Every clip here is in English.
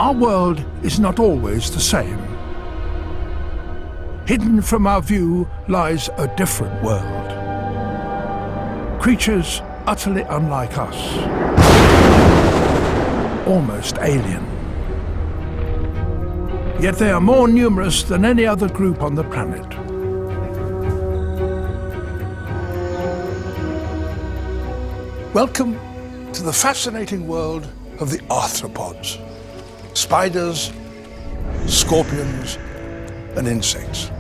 Our world is not always the same. Hidden from our view lies a different world. Creatures utterly unlike us. Almost alien. Yet they are more numerous than any other group on the planet. Welcome to the fascinating world of the arthropods. Spiders, scorpions, and insects.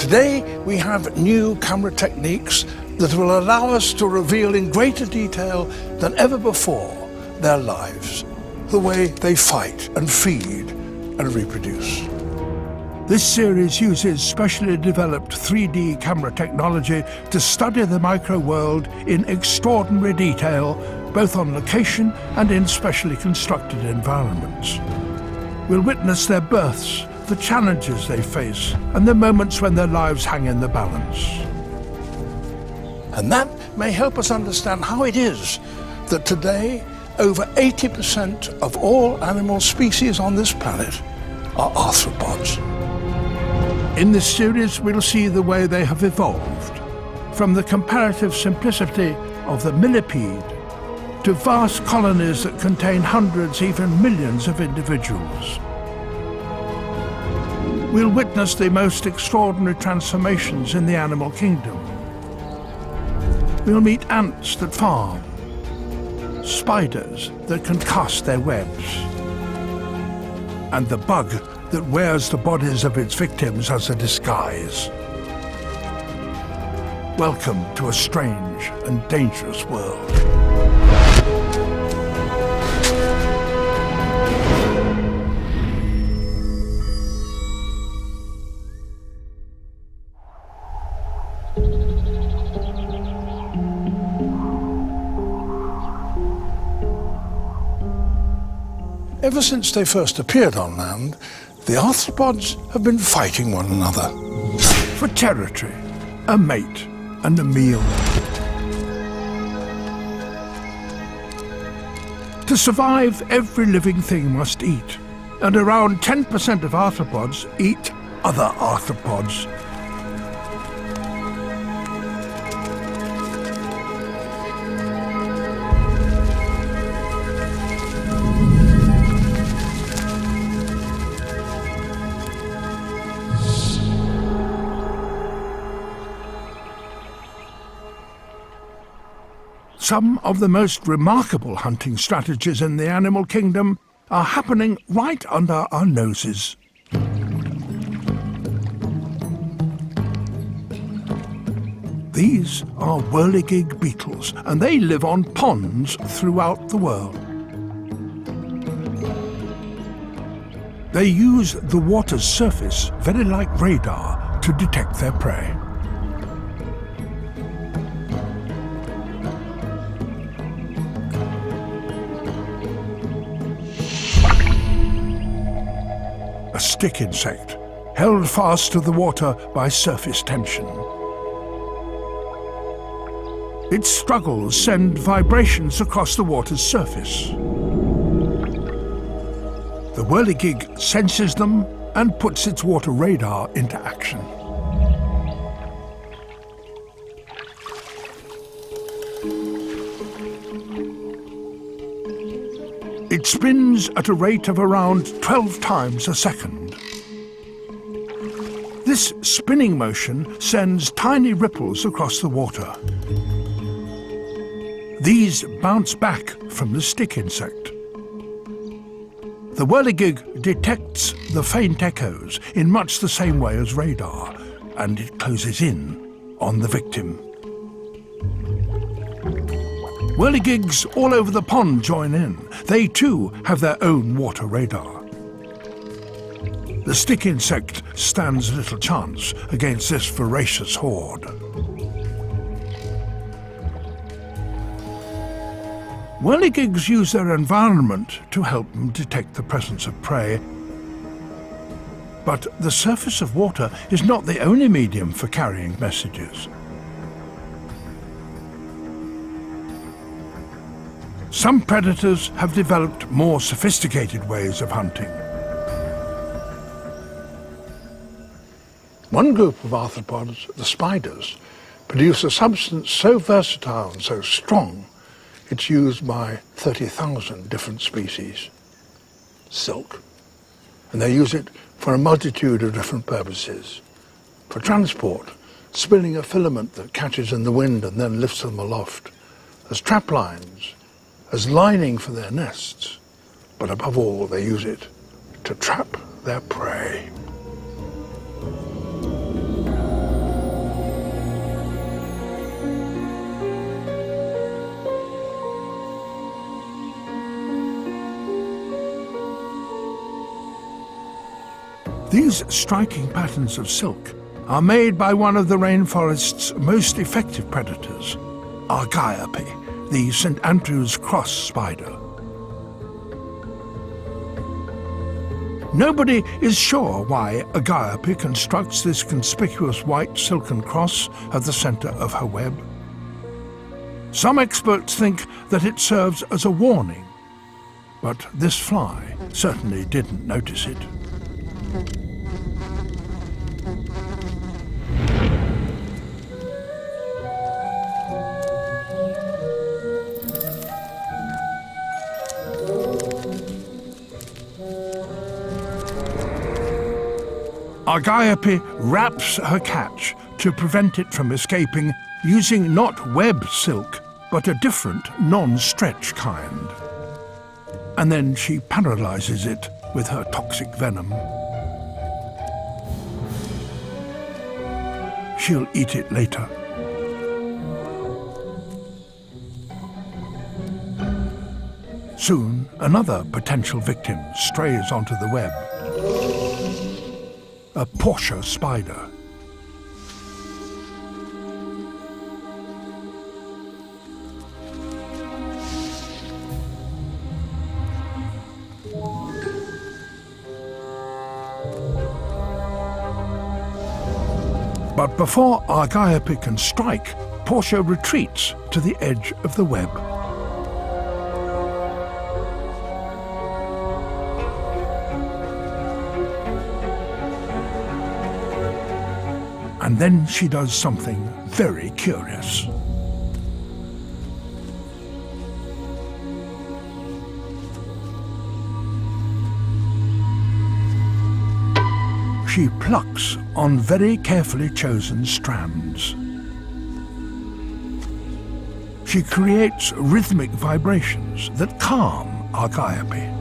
Today we have new camera techniques that will allow us to reveal in greater detail than ever before their lives, the way they fight and feed and reproduce. This series uses specially developed 3D camera technology to study the micro-world in extraordinary detail, both on location and in specially constructed environments. We'll witness their births, the challenges they face, and the moments when their lives hang in the balance. And that may help us understand how it is that today over 80% of all animal species on this planet are arthropods. In this series, we'll see the way they have evolved, from the comparative simplicity of the millipede to vast colonies that contain hundreds, even millions of individuals. We'll witness the most extraordinary transformations in the animal kingdom. We'll meet ants that farm, spiders that can cast their webs, and the bug that wears the bodies of its victims as a disguise. Welcome to a strange and dangerous world. Ever since they first appeared on land, the arthropods have been fighting one another for territory, a mate, and a meal. To survive, every living thing must eat, and around 10% of arthropods eat other arthropods. Some of the most remarkable hunting strategies in the animal kingdom are happening right under our noses. These are whirligig beetles, and they live on ponds throughout the world. They use the water's surface, very like radar, to detect their prey. A stick insect, held fast to the water by surface tension. Its struggles send vibrations across the water's surface. The whirligig senses them and puts its water radar into action. It spins at a rate of around 12 times a second. This spinning motion sends tiny ripples across the water. These bounce back from the stick insect. The whirligig detects the faint echoes in much the same way as radar, and it closes in on the victim. Whirligigs all over the pond join in. They too have their own water radar. The stick insect stands little chance against this voracious horde. Whirligigs use their environment to help them detect the presence of prey. But the surface of water is not the only medium for carrying messages. Some predators have developed more sophisticated ways of hunting. One group of arthropods, the spiders, produce a substance so versatile and so strong it's used by 30,000 different species. Silk. And they use it for a multitude of different purposes. For transport, spinning a filament that catches in the wind and then lifts them aloft, as trap lines, as lining for their nests, but above all they use it to trap their prey. These striking patterns of silk are made by one of the rainforest's most effective predators, Argiope, the St. Andrew's cross spider. Nobody is sure why Argiope constructs this conspicuous white silken cross at the center of her web. Some experts think that it serves as a warning, but this fly certainly didn't notice it. Argiope wraps her catch to prevent it from escaping using not web silk, but a different non-stretch kind. And then she paralyzes it with her toxic venom. She'll eat it later. Soon, another potential victim strays onto the web. A Portia spider. But before Argiope can strike, Portia retreats to the edge of the web. And then she does something very curious. She plucks on very carefully chosen strands. She creates rhythmic vibrations that calm Argiope.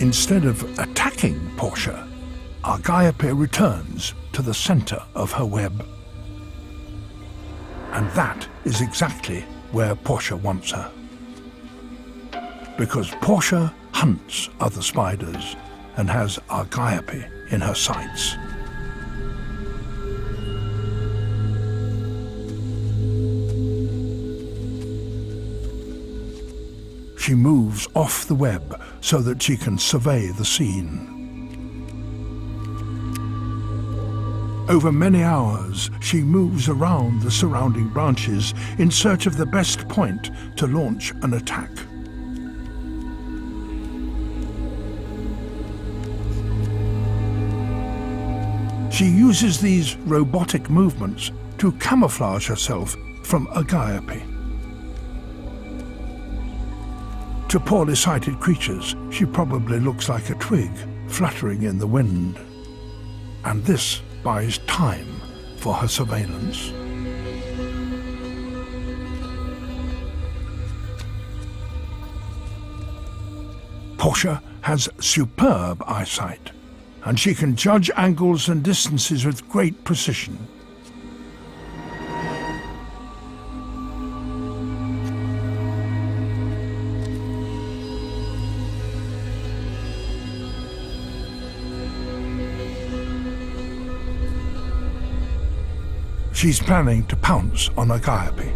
Instead of attacking Portia, Argiope returns to the center of her web. And that is exactly where Portia wants her. Because Portia hunts other spiders and has Argiope in her sights. She moves off the web so that she can survey the scene. Over many hours, she moves around the surrounding branches in search of the best point to launch an attack. She uses these robotic movements to camouflage herself from Argiope. To poorly sighted creatures, she probably looks like a twig fluttering in the wind. And this buys time for her surveillance. Portia has superb eyesight, and she can judge angles and distances with great precision. She's planning to pounce on Argiope.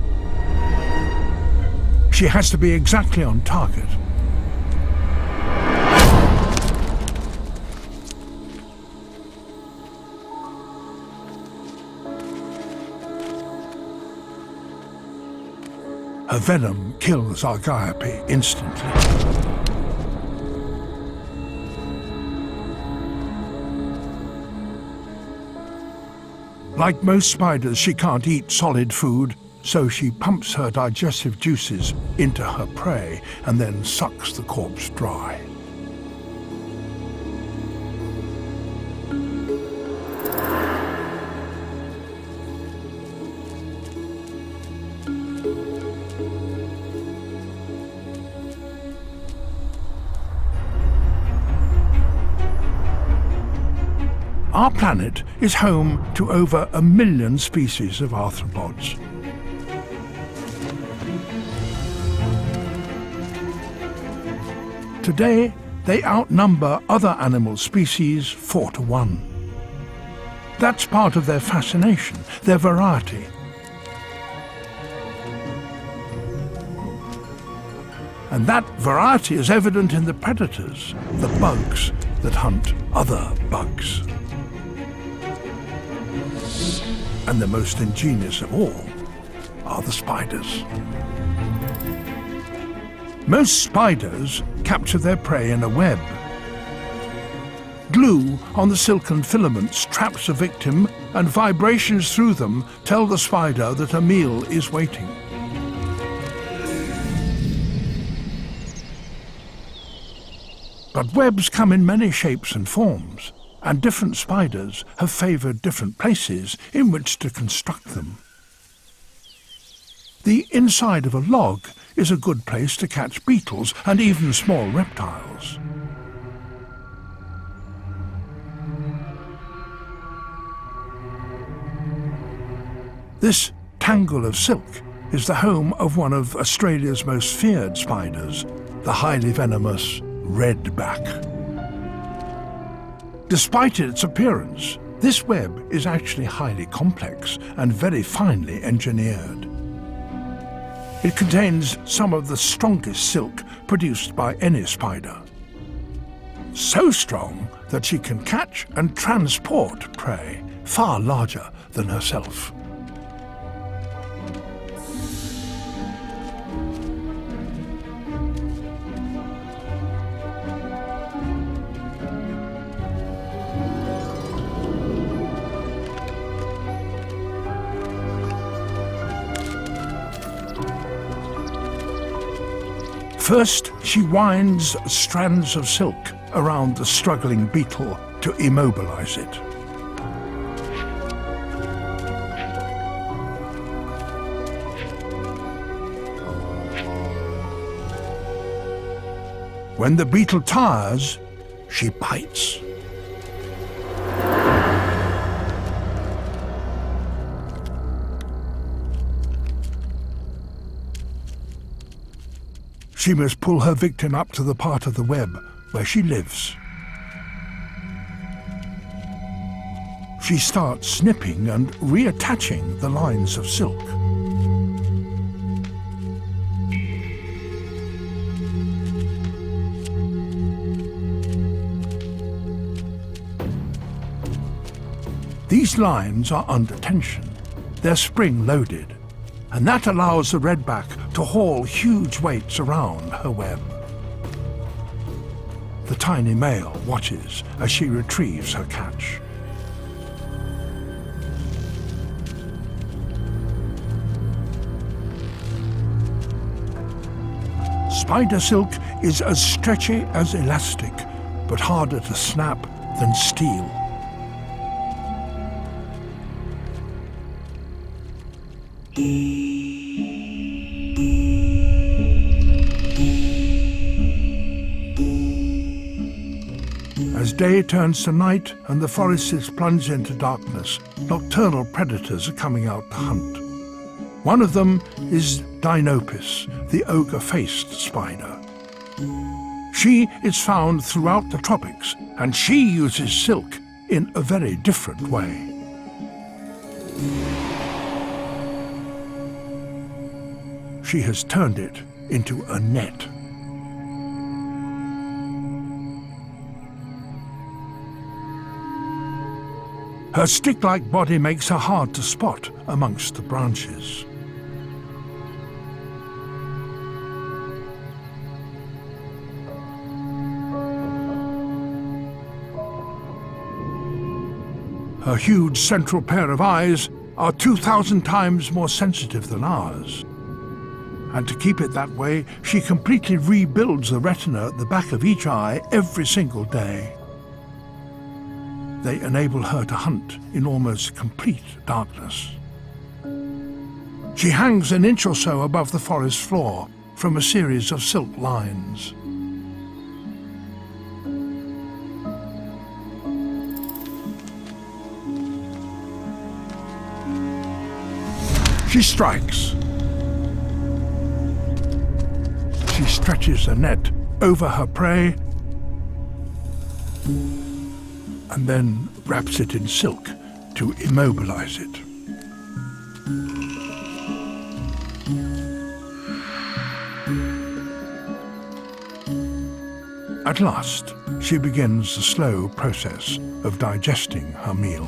She has to be exactly on target. Her venom kills Argiope instantly. Like most spiders, she can't eat solid food, so she pumps her digestive juices into her prey and then sucks the corpse dry. Our planet is home to over 1 million species of arthropods. Today, they outnumber other animal species 4 to 1. That's part of their fascination, their variety. And that variety is evident in the predators, the bugs that hunt other bugs. And the most ingenious of all are the spiders. Most spiders capture their prey in a web. Glue on the silken filaments traps a victim, and vibrations through them tell the spider that a meal is waiting. But webs come in many shapes and forms, and different spiders have favoured different places in which to construct them. The inside of a log is a good place to catch beetles and even small reptiles. This tangle of silk is the home of one of Australia's most feared spiders, the highly venomous redback. Despite its appearance, this web is actually highly complex and very finely engineered. It contains some of the strongest silk produced by any spider. So strong that she can catch and transport prey far larger than herself. First, she winds strands of silk around the struggling beetle to immobilize it. When the beetle tires, she bites. She must pull her victim up to the part of the web where she lives. She starts snipping and reattaching the lines of silk. These lines are under tension. They're spring-loaded, and that allows the redback to haul huge weights around her web. The tiny male watches as she retrieves her catch. Spider silk is as stretchy as elastic, but harder to snap than steel. As day turns to night and the forests plunge into darkness, nocturnal predators are coming out to hunt. One of them is Dinopis, the ogre-faced spider. She is found throughout the tropics, and she uses silk in a very different way. She has turned it into a net. Her stick-like body makes her hard to spot amongst the branches. Her huge central pair of eyes are 2,000 times more sensitive than ours. And to keep it that way, she completely rebuilds the retina at the back of each eye every single day. They enable her to hunt in almost complete darkness. She hangs an inch or so above the forest floor from a series of silk lines. She strikes. She stretches the net over her prey and then wraps it in silk to immobilize it. At last, she begins the slow process of digesting her meal.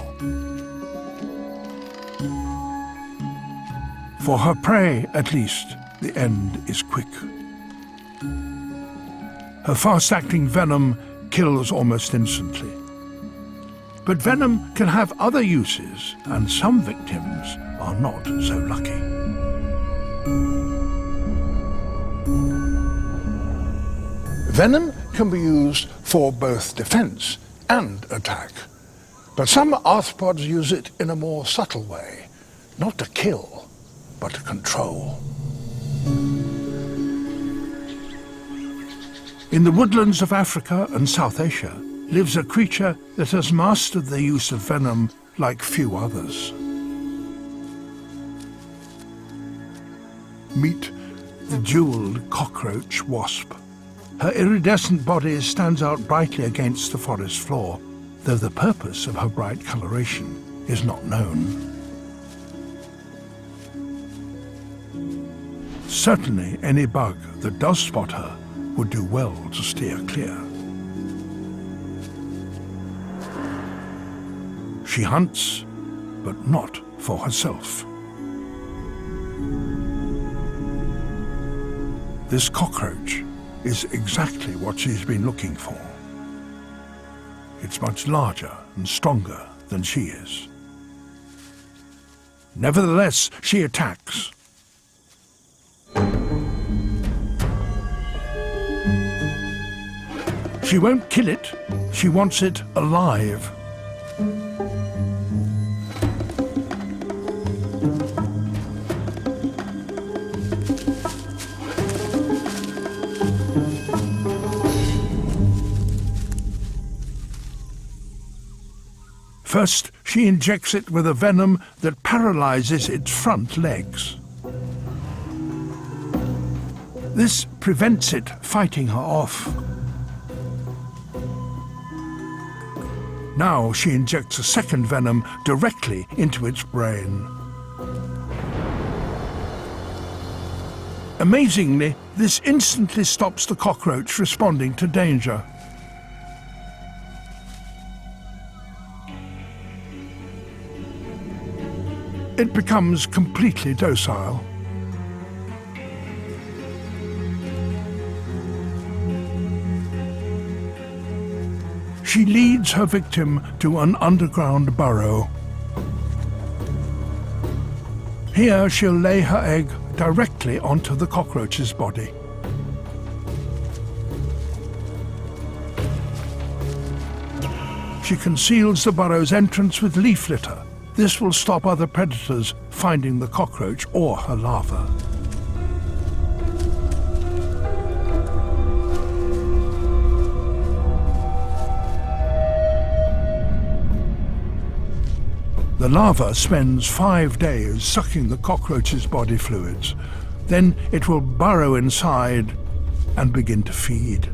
For her prey, at least, the end is quick. Her fast-acting venom kills almost instantly. But venom can have other uses, and some victims are not so lucky. Venom can be used for both defense and attack. But some arthropods use it in a more subtle way, not to kill, but to control. In the woodlands of Africa and South Asia lives a creature that has mastered the use of venom like few others. Meet the jeweled cockroach wasp. Her iridescent body stands out brightly against the forest floor, though the purpose of her bright coloration is not known. Certainly any bug that does spot her would do well to steer clear. She hunts, but not for herself. This cockroach is exactly what she's been looking for. It's much larger and stronger than she is. Nevertheless, she attacks. She won't kill it, she wants it alive. First, she injects it with a venom that paralyzes its front legs. This prevents it fighting her off. Now she injects a second venom directly into its brain. Amazingly, this instantly stops the cockroach responding to danger. It becomes completely docile. She leads her victim to an underground burrow. Here she'll lay her egg directly onto the cockroach's body. She conceals the burrow's entrance with leaf litter. This will stop other predators finding the cockroach or her larva. The larva spends 5 days sucking the cockroach's body fluids. Then it will burrow inside and begin to feed.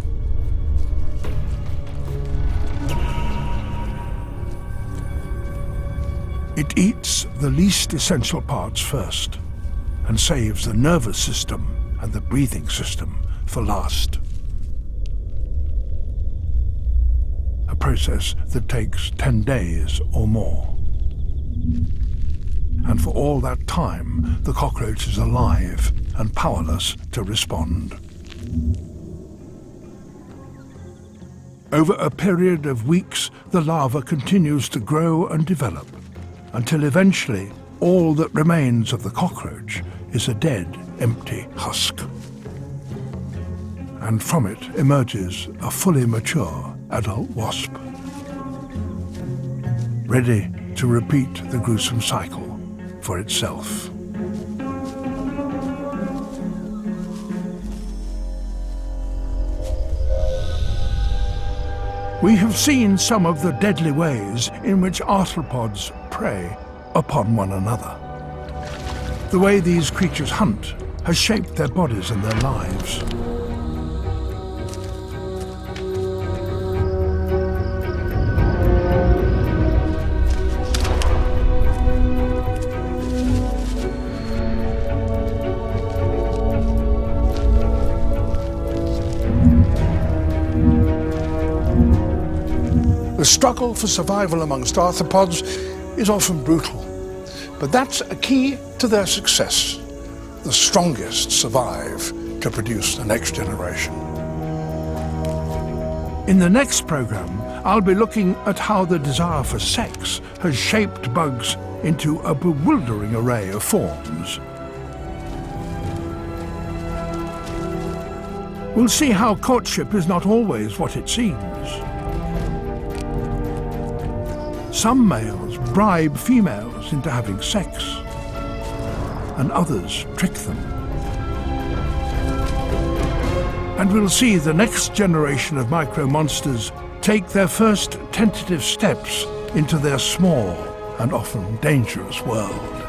It eats the least essential parts first and saves the nervous system and the breathing system for last. A process that takes 10 days or more. And for all that time, the cockroach is alive and powerless to respond. Over a period of weeks, the larva continues to grow and develop, until eventually all that remains of the cockroach is a dead, empty husk. And from it emerges a fully mature adult wasp, ready to repeat the gruesome cycle for itself. We have seen some of the deadly ways in which arthropods prey upon one another. The way these creatures hunt has shaped their bodies and their lives. The struggle for survival amongst arthropods is often brutal, but that's a key to their success. The strongest survive to produce the next generation. In the next program, I'll be looking at how the desire for sex has shaped bugs into a bewildering array of forms. We'll see how courtship is not always what it seems. Some males bribe females into having sex, and others trick them. And we'll see the next generation of micro-monsters take their first tentative steps into their small and often dangerous world.